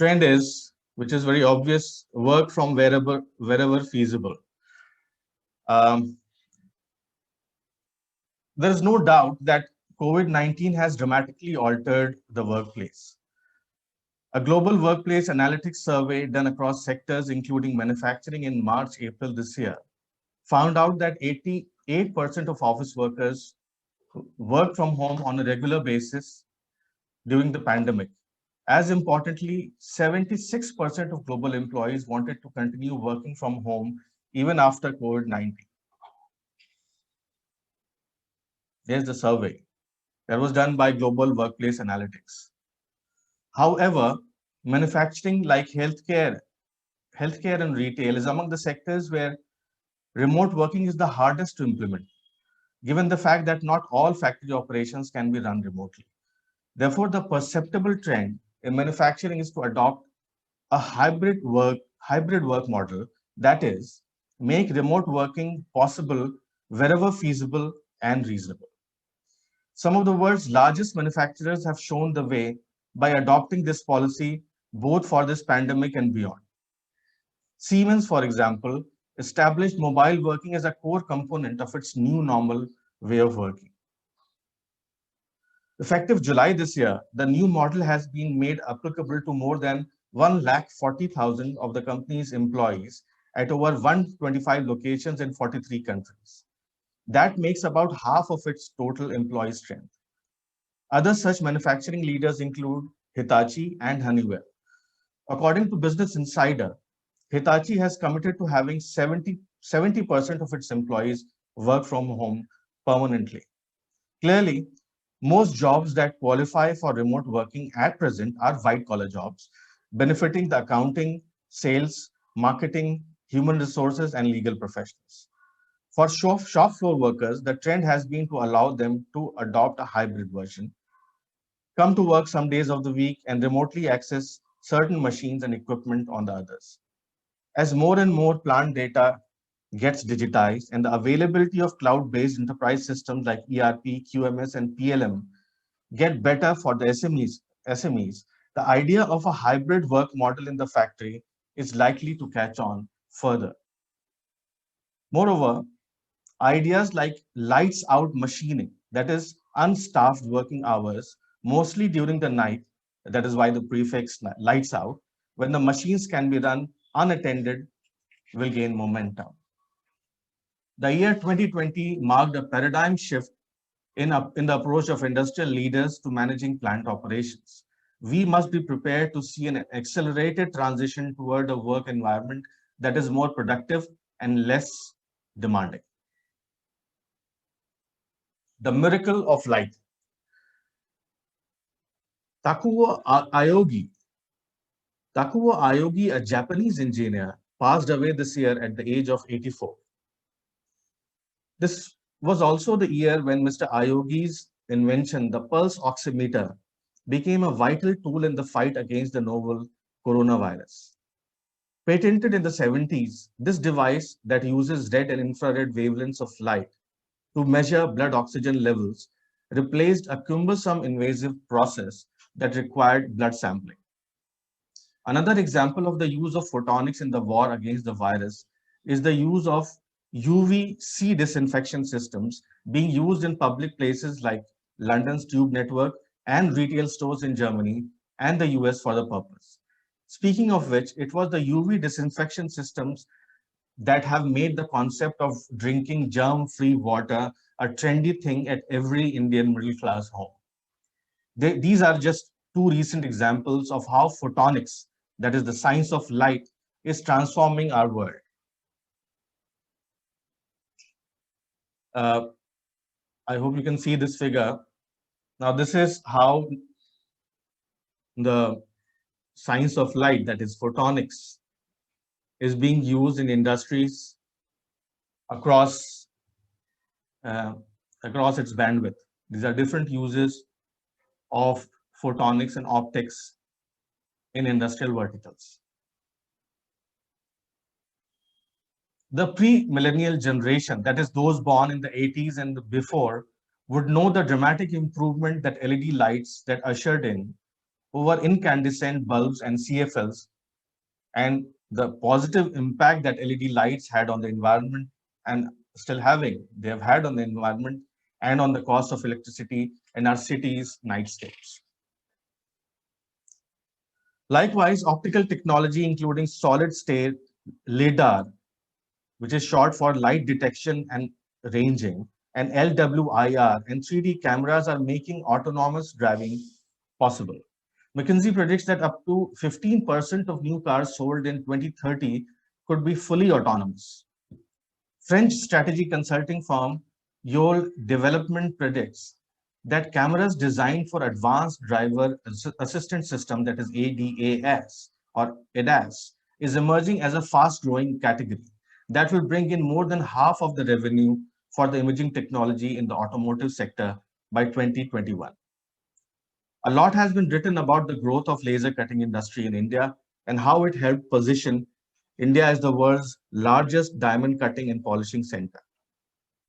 trend is, which is very obvious, work from wherever feasible. Um, there is no doubt that COVID-19 has dramatically altered the workplace. A global workplace analytics survey done across sectors, including manufacturing in March, April this year, found out that 88% of office workers worked from home on a regular basis during the pandemic. As importantly, 76% of global employees wanted to continue working from home even after COVID-19. There's the survey that was done by Global Workplace Analytics. However, manufacturing like healthcare and retail is among the sectors where remote working is the hardest to implement, given the fact that not all factory operations can be run remotely. Therefore, the perceptible trend in manufacturing is to adopt a hybrid work model, that is, make remote working possible wherever feasible and reasonable. Some of the world's largest manufacturers have shown the way by adopting this policy both for this pandemic and beyond. Siemens, for example, established mobile working as a core component of its new normal way of working. Effective July this year, the new model has been made applicable to more than 140,000 of the company's employees at over 125 locations in 43 countries. That makes about half of its total employee strength. Other such manufacturing leaders include Hitachi and Honeywell. According to Business Insider, Hitachi has committed to having 70% of its employees work from home permanently. Clearly, most jobs that qualify for remote working at present are white collar jobs, benefiting the accounting, sales, marketing, human resources, and legal professionals. For shop floor workers, the trend has been to allow them to adopt a hybrid version, come to work some days of the week, and remotely access certain machines and equipment on the others. As more and more plant data gets digitized and the availability of cloud-based enterprise systems like ERP, QMS, and PLM get better for the SMEs, the idea of a hybrid work model in the factory is likely to catch on further. Moreover, ideas like lights out machining, that is, unstaffed working hours, mostly during the night, that is why the prefix lights out, when the machines can be run unattended, will gain momentum. The year 2020 marked a paradigm shift in the approach of industrial leaders to managing plant operations. We must be prepared to see an accelerated transition toward a work environment that is more productive and less demanding. The miracle of light. Takuo Aogi, Takuo Aogi, a Japanese engineer, passed away this year at the age of 84. This was also the year when Mr. Aogi's invention, the pulse oximeter, became a vital tool in the fight against the novel coronavirus. Patented in the 70s, this device that uses red and infrared wavelengths of light to measure blood oxygen levels replaced a cumbersome invasive process that required blood sampling. Another example of the use of photonics in the war against the virus is the use of UVC disinfection systems being used in public places like London's Tube network and retail stores in Germany and the US for the purpose. Speaking of which, it was the UV disinfection systems that have made the concept of drinking germ-free water a trendy thing at every Indian middle-class home. These are just two recent examples of how photonics, that is the science of light, is transforming our world. I hope you can see this figure. Now, this is how the science of light, that is photonics, is being used in industries across its bandwidth. These are different uses of photonics and optics in industrial verticals. The pre-millennial generation, that is those born in the 80s and before, would know the dramatic improvement that LED lights that ushered in over incandescent bulbs and CFLs, and the positive impact that LED lights had on the environment and still they have had on the environment and on the cost of electricity in our cities' nightscapes. Likewise, optical technology, including solid state LiDAR, which is short for light detection and ranging, and LWIR and 3D cameras are making autonomous driving possible. McKinsey predicts that up to 15% of new cars sold in 2030 could be fully autonomous. French strategy consulting firm Yole Development predicts that cameras designed for advanced driver assistance system, that is ADAS or ADAS, is emerging as a fast-growing category that will bring in more than half of the revenue for the imaging technology in the automotive sector by 2021. A lot has been written about the growth of laser cutting industry in India and how it helped position India as the world's largest diamond cutting and polishing center.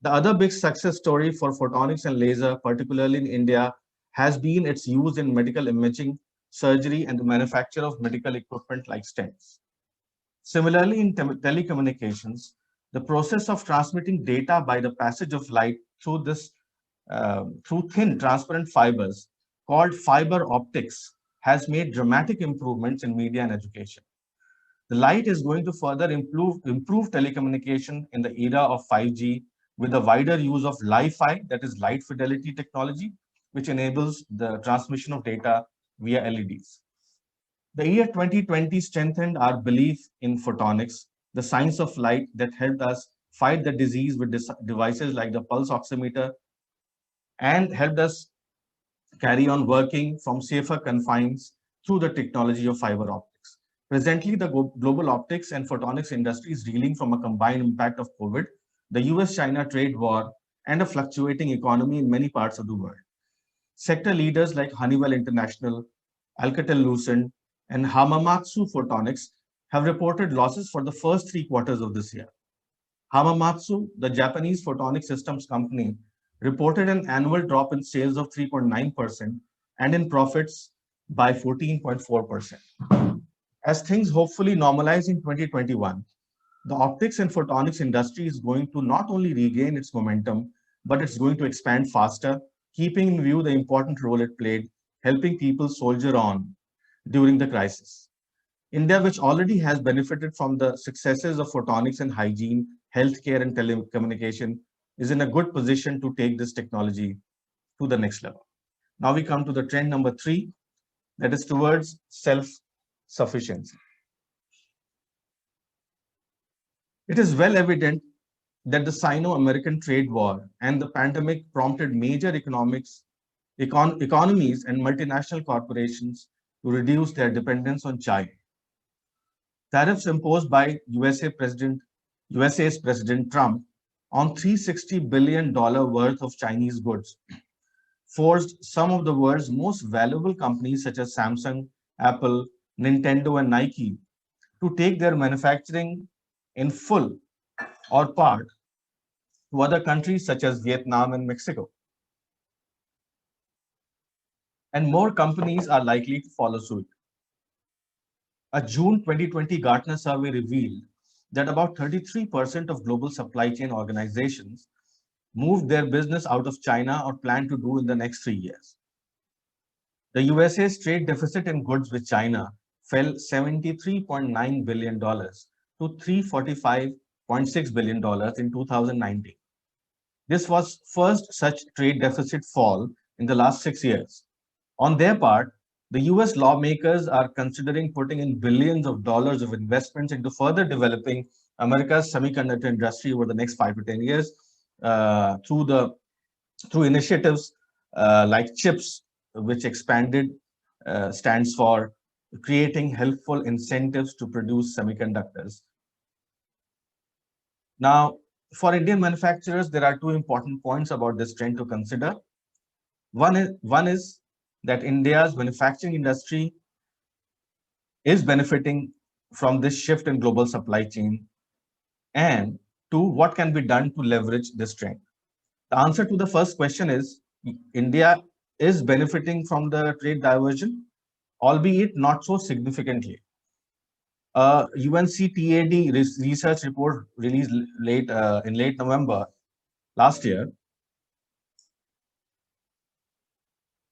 The other big success story for photonics and laser, particularly in India, has been its use in medical imaging, surgery, and the manufacture of medical equipment like stents. Similarly, in telecommunications, the process of transmitting data by the passage of light through thin transparent fibers called fiber optics has made dramatic improvements in media and education. The light is going to further improve telecommunication in the era of 5G with the wider use of Li-Fi, that is light fidelity technology, which enables the transmission of data via LEDs. The year 2020 strengthened our belief in photonics, the science of light that helped us fight the disease with devices like the pulse oximeter and helped us carry on working from safer confines through the technology of fiber optics. Presently, the global optics and photonics industry is reeling from a combined impact of COVID, the US-China trade war, and a fluctuating economy in many parts of the world. Sector leaders like Honeywell International, Alcatel-Lucent, and Hamamatsu Photonics have reported losses for the first 3 quarters of this year. Hamamatsu, the Japanese photonic systems company, reported an annual drop in sales of 3.9% and in profits by 14.4%. As things hopefully normalize in 2021, the optics and photonics industry is going to not only regain its momentum, but it's going to expand faster, keeping in view the important role it played, helping people soldier on during the crisis. India, which already has benefited from the successes of photonics and hygiene, healthcare, and telecommunication, is in a good position to take this technology to the next level. Now we come to the trend number 3, that is towards self-sufficiency. It is well evident that the Sino-American trade war and the pandemic prompted major economies and multinational corporations to reduce their dependence on China. Tariffs imposed by USA's President Trump on $360 billion worth of Chinese goods forced some of the world's most valuable companies such as Samsung, Apple, Nintendo, and Nike to take their manufacturing in full or part to other countries such as Vietnam and Mexico. And more companies are likely to follow suit. A June 2020 Gartner survey revealed that about 33% of global supply chain organizations moved their business out of China or plan to do in the next 3 years. The USA's trade deficit in goods with China fell $73.9 billion to $345.6 billion in 2019. This was first such trade deficit fall in the last 6 years. On their part, the US lawmakers are considering putting in billions of dollars of investments into further developing America's semiconductor industry over the next 5 to 10 years through initiatives like CHIPS, which expanded stands for creating helpful incentives to produce semiconductors. Now, for Indian manufacturers, there are 2 important points about this trend to consider. One is that India's manufacturing industry is benefiting from this shift in global supply chain, and 2, what can be done to leverage this trend? The answer to the first question is India is benefiting from the trade diversion albeit not so significantly. UNCTAD research report released in late November last year,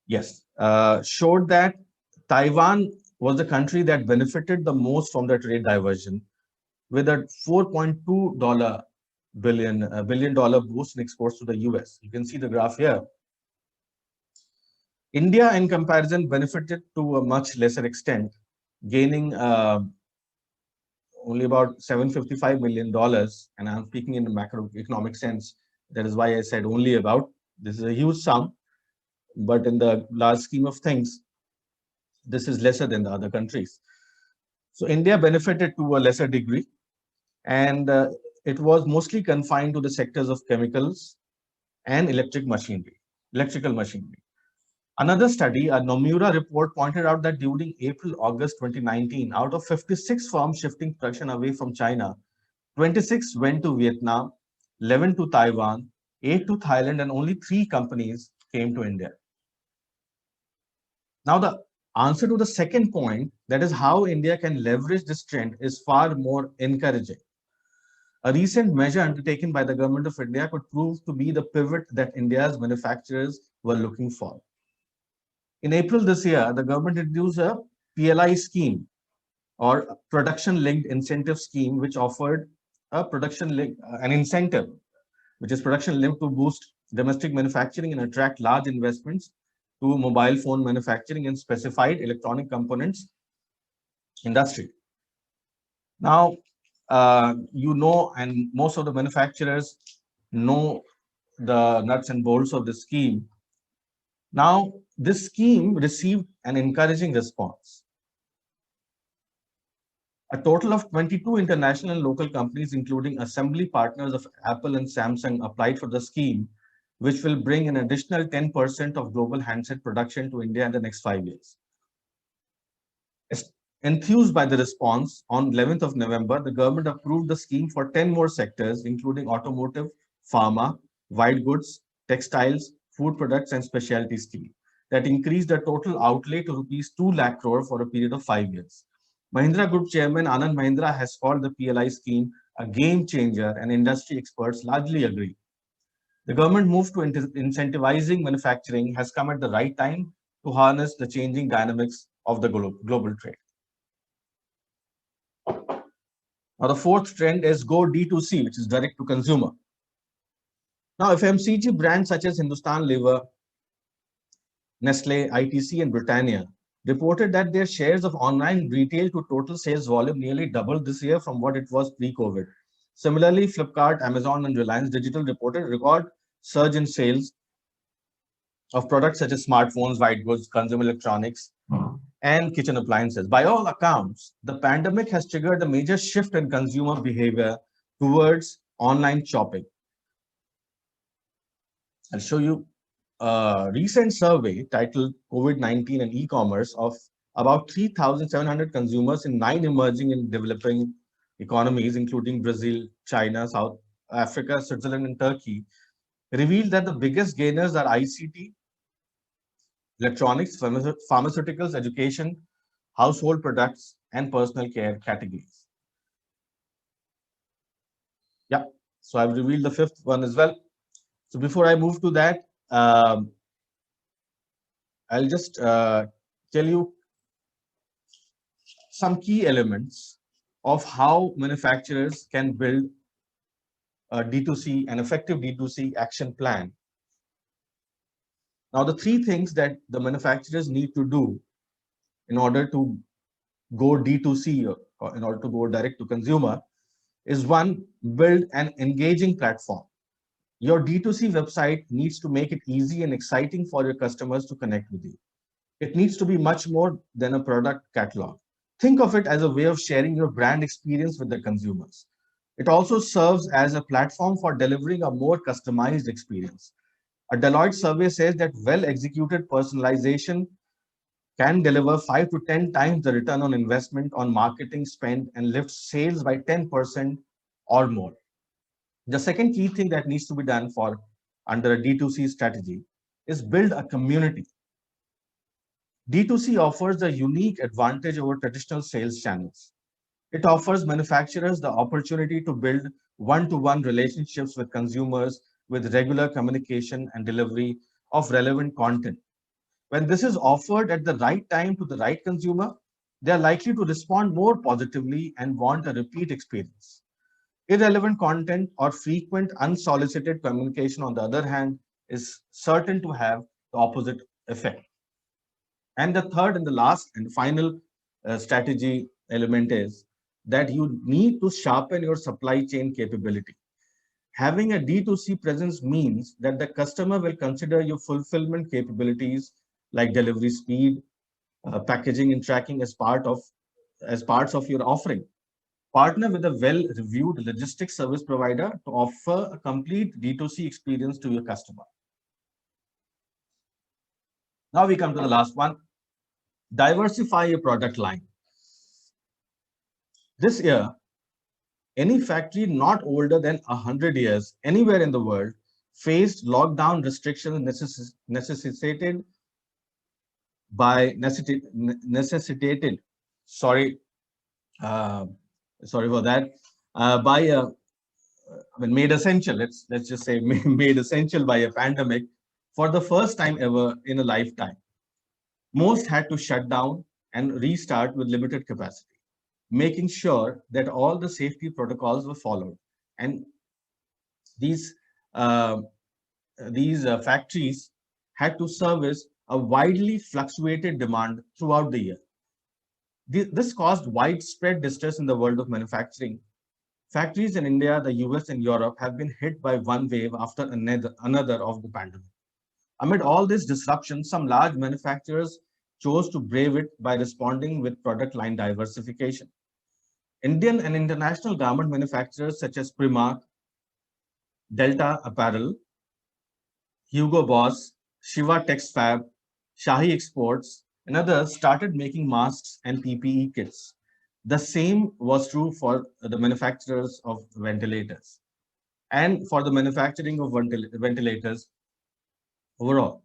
yes, showed that Taiwan was the country that benefited the most from the trade diversion, with a $4.2 billion boost in exports to the US. You can see the graph here. India, in comparison, benefited to a much lesser extent, gaining only about $755 million. And I'm speaking in the macroeconomic sense. That is why I said only about. This is a huge sum, but in the large scheme of things, this is lesser than the other countries. So India benefited to a lesser degree, and it was mostly confined to the sectors of chemicals and electrical machinery. Another study, a Nomura report, pointed out that during April-August 2019, out of 56 firms shifting production away from China, 26 went to Vietnam, 11 to Taiwan, 8 to Thailand, and only 3 companies came to India. Now, the answer to the second point, that is how India can leverage this trend, is far more encouraging. A recent measure undertaken by the government of India could prove to be the pivot that India's manufacturers were looking for. In April this year, the government introduced a PLI scheme, or production linked incentive scheme, which offered an incentive, which is production linked to boost domestic manufacturing and attract large investments to mobile phone manufacturing and specified electronic components industry. Now, you know, and most of the manufacturers know the nuts and bolts of the scheme. Now, this scheme received an encouraging response. A total of 22 international and local companies, including assembly partners of Apple and Samsung, applied for the scheme, which will bring an additional 10% of global handset production to India in the next 5 years. Enthused by the response, on 11th of November, the government approved the scheme for 10 more sectors, including automotive, pharma, white goods, textiles, food products, and specialty steel, that increased the total outlay to rupees 2 lakh crore for a period of 5 years. Mahindra Group Chairman Anand Mahindra has called the PLI scheme a game changer, and industry experts largely agree. The government move to incentivizing manufacturing has come at the right time to harness the changing dynamics of the global trade. Now, the fourth trend is go D2C, which is direct to consumer. Now, FMCG brands such as Hindustan Lever, Nestle, ITC, and Britannia reported that their shares of online retail to total sales volume nearly doubled this year from what it was pre-COVID. Similarly, Flipkart, Amazon, and Reliance Digital reported record surge in sales of products such as smartphones, white goods, consumer electronics, and kitchen appliances. By all accounts, the pandemic has triggered a major shift in consumer behavior towards online shopping. I'll show you a recent survey titled COVID-19 and e-commerce of about 3,700 consumers in 9 emerging and developing economies, including Brazil, China, South Africa, Switzerland, and Turkey, revealed that the biggest gainers are ICT, electronics, pharmaceuticals, education, household products, and personal care categories. Yeah, so I've revealed the fifth one as well. So before I move to that, I'll just tell you some key elements of how manufacturers can build a D2C, an effective D2C action plan. Now, the 3 things that the manufacturers need to do in order to go D2C, or in order to go direct to consumer, is 1, build an engaging platform. Your D2C website needs to make it easy and exciting for your customers to connect with you. It needs to be much more than a product catalog. Think of it as a way of sharing your brand experience with the consumers. It also serves as a platform for delivering a more customized experience. A Deloitte survey says that well-executed personalization can deliver 5 to 10 times the return on investment on marketing spend and lift sales by 10% or more. The second key thing that needs to be done for under a D2C strategy is build a community. D2C offers a unique advantage over traditional sales channels. It offers manufacturers the opportunity to build one-to-one relationships with consumers with regular communication and delivery of relevant content. When this is offered at the right time to the right consumer, they are likely to respond more positively and want a repeat experience. Irrelevant content or frequent unsolicited communication, on the other hand, is certain to have the opposite effect. And the third and the last and final strategy element is that you need to sharpen your supply chain capability. Having a D2C presence means that the customer will consider your fulfillment capabilities like delivery speed, packaging and tracking as parts of your offering. Partner with a well-reviewed logistics service provider to offer a complete D2C experience to your customer. Now we come to the last one. Diversify your product line. This year, any factory not older than 100 years anywhere in the world faced lockdown restrictions necessitated necessitated, sorry, uh, sorry for that, by a, made essential, let's just say made essential by a pandemic for the first time ever in a lifetime. Most had to shut down and restart with limited capacity, making sure that all the safety protocols were followed. And these uh, these factories had to service a widely fluctuated demand throughout the year. This caused widespread distress in the world of manufacturing. Factories in India, the US, and Europe have been hit by one wave after another of the pandemic. Amid all this disruption, some large manufacturers chose to brave it by responding with product line diversification. Indian and international garment manufacturers such as Primark, Delta Apparel, Hugo Boss, Shiva Texfab, Shahi Exports, and others started making masks and PPE kits. The same was true for the manufacturers of ventilators and for the manufacturing of ventilators overall.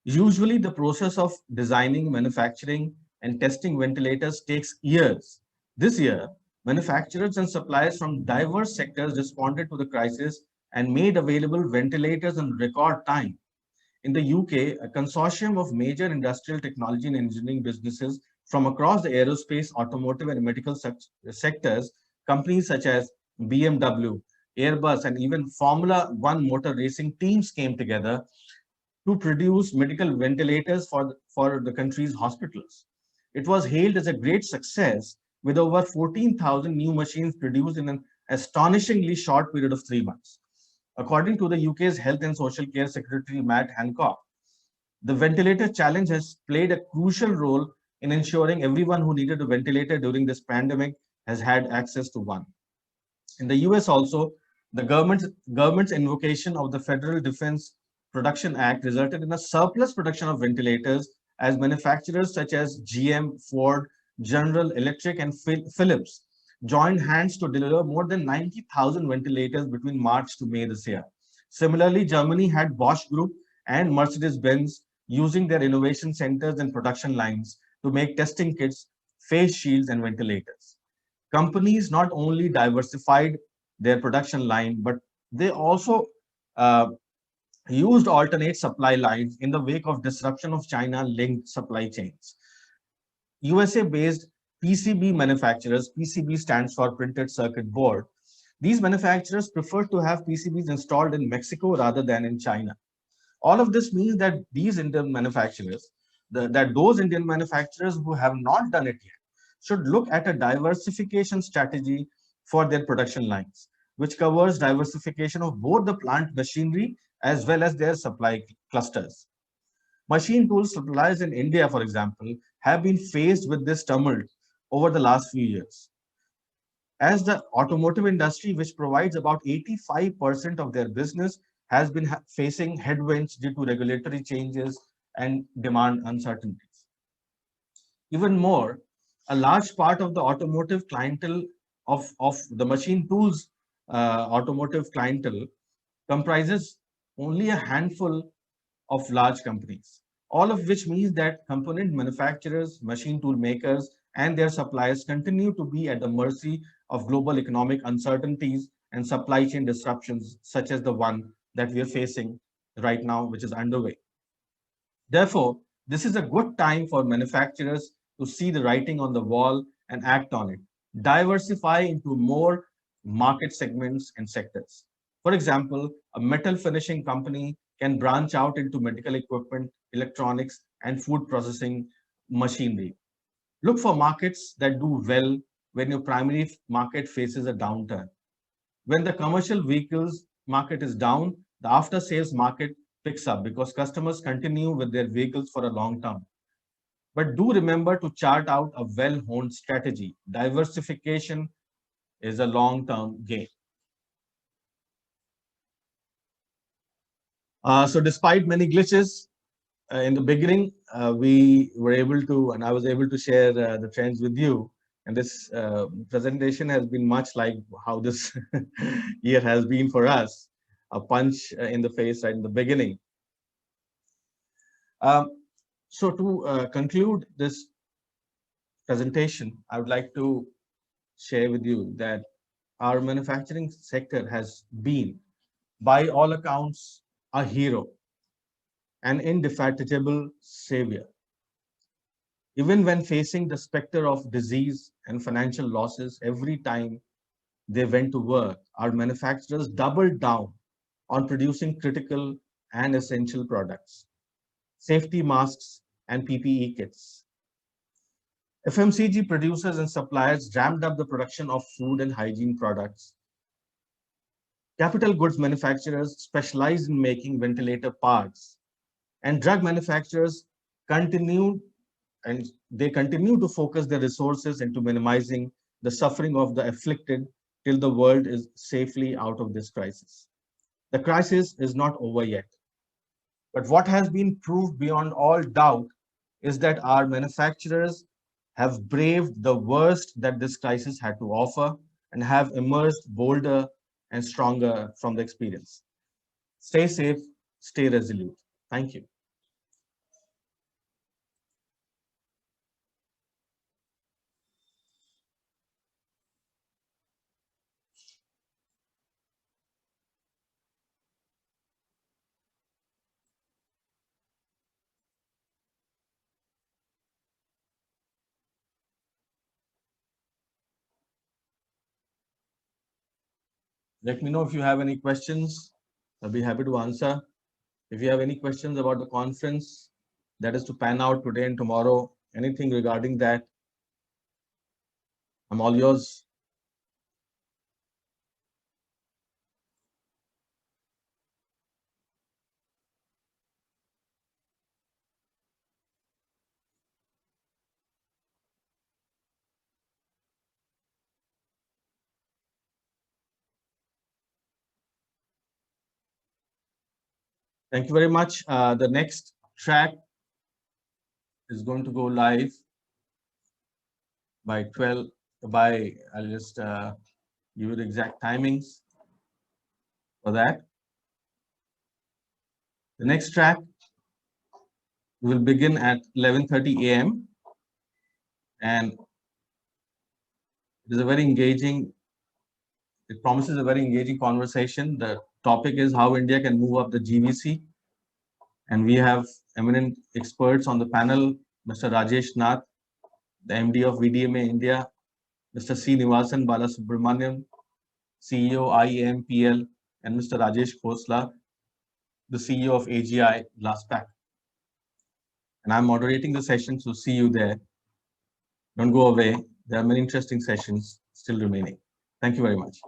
Usually, the process of designing, manufacturing, and testing ventilators takes years. This year, manufacturers and suppliers from diverse sectors responded to the crisis and made available ventilators in record time. In the UK, a consortium of major industrial technology and engineering businesses from across the aerospace, automotive, and medical sectors, companies such as BMW, Airbus, and even Formula One motor racing teams came together to produce medical ventilators for the country's hospitals. It was hailed as a great success with over 14,000 new machines produced in an astonishingly short period of 3 months. According to the UK's Health and Social Care Secretary Matt Hancock, the ventilator challenge has played a crucial role in ensuring everyone who needed a ventilator during this pandemic has had access to one. In the US also, the government's invocation of the Federal Defense Production Act resulted in a surplus production of ventilators as manufacturers such as GM, Ford, General Electric, and Philips joined hands to deliver more than 90,000 ventilators between March to May this year. Similarly, Germany had Bosch Group and Mercedes-Benz using their innovation centers and production lines to make testing kits, face shields, and ventilators. Companies not only diversified their production line, but they also uh, used alternate supply lines in the wake of disruption of China-linked supply chains. USA-based PCB manufacturers, PCB stands for printed circuit board, these manufacturers prefer to have PCBs installed in Mexico rather than in China. All of this means that these Indian manufacturers, that those Indian manufacturers who have not done it yet, should look at a diversification strategy for their production lines, which covers diversification of both the plant machinery as well as their supply clusters. Machine tool suppliers in India, for example, have been faced with this tumult over the last few years. As the automotive industry, which provides about 85% of their business, has been facing headwinds due to regulatory changes and demand uncertainties. Even more, a large part of the automotive clientele of the machine tools automotive clientele comprises only a handful of large companies. all of which means that component manufacturers, machine tool makers, and their suppliers continue to be at the mercy of global economic uncertainties and supply chain disruptions, such as the one that we are facing right now, which is underway. Therefore, this is a good time for manufacturers to see the writing on the wall and act on it. Diversify into more market segments and sectors. For example, a metal finishing company can branch out into medical equipment, electronics, and food processing machinery. Look for markets that do well when your primary market faces a downturn. When the commercial vehicles market is down, the after sales market picks up because customers continue with their vehicles for a long term. But do remember to chart out a well honed strategy. Diversification is a long term game. So, despite many glitches in the beginning, we were able to, and I was able to share the trends with you. And this presentation has been much like how this year has been for us, a punch in the face right in the beginning. So to conclude this presentation, I would like to share with you that our manufacturing sector has been, by all accounts, a hero, an indefatigable savior. Even when facing the specter of disease and financial losses every time they went to work, our manufacturers doubled down on producing critical and essential products, safety masks, and PPE kits. FMCG producers and suppliers ramped up the production of food and hygiene products. Capital goods manufacturers specialized in making ventilator parts, and drug manufacturers continued and they continue to focus their resources into minimizing the suffering of the afflicted till the world is safely out of this crisis. The crisis is not over yet. But what has been proved beyond all doubt is that our manufacturers have braved the worst that this crisis had to offer and have emerged bolder and stronger from the experience. Stay safe, stay resolute. Thank you. Let me know if you have any questions. I'll be happy to answer. If you have any questions about the conference that is to pan out today and tomorrow, anything regarding that, I'm all yours. Thank you very much. The next track is going to go live by 12, I'll just give you the exact timings for that. The next track will begin at 11:30 a.m. and it is a very engaging, it promises a very engaging conversation. The topic is how India can move up the GVC. And we have eminent experts on the panel, Mr. Rajesh Nath, the MD of VDMA India, Mr. C. Nivasan Balasubramanian, CEO IAMPL, and Mr. Rajesh Khosla, the CEO of AGI Glasspack. And I'm moderating the session, so see you there. Don't go away. There are many interesting sessions still remaining. Thank you very much.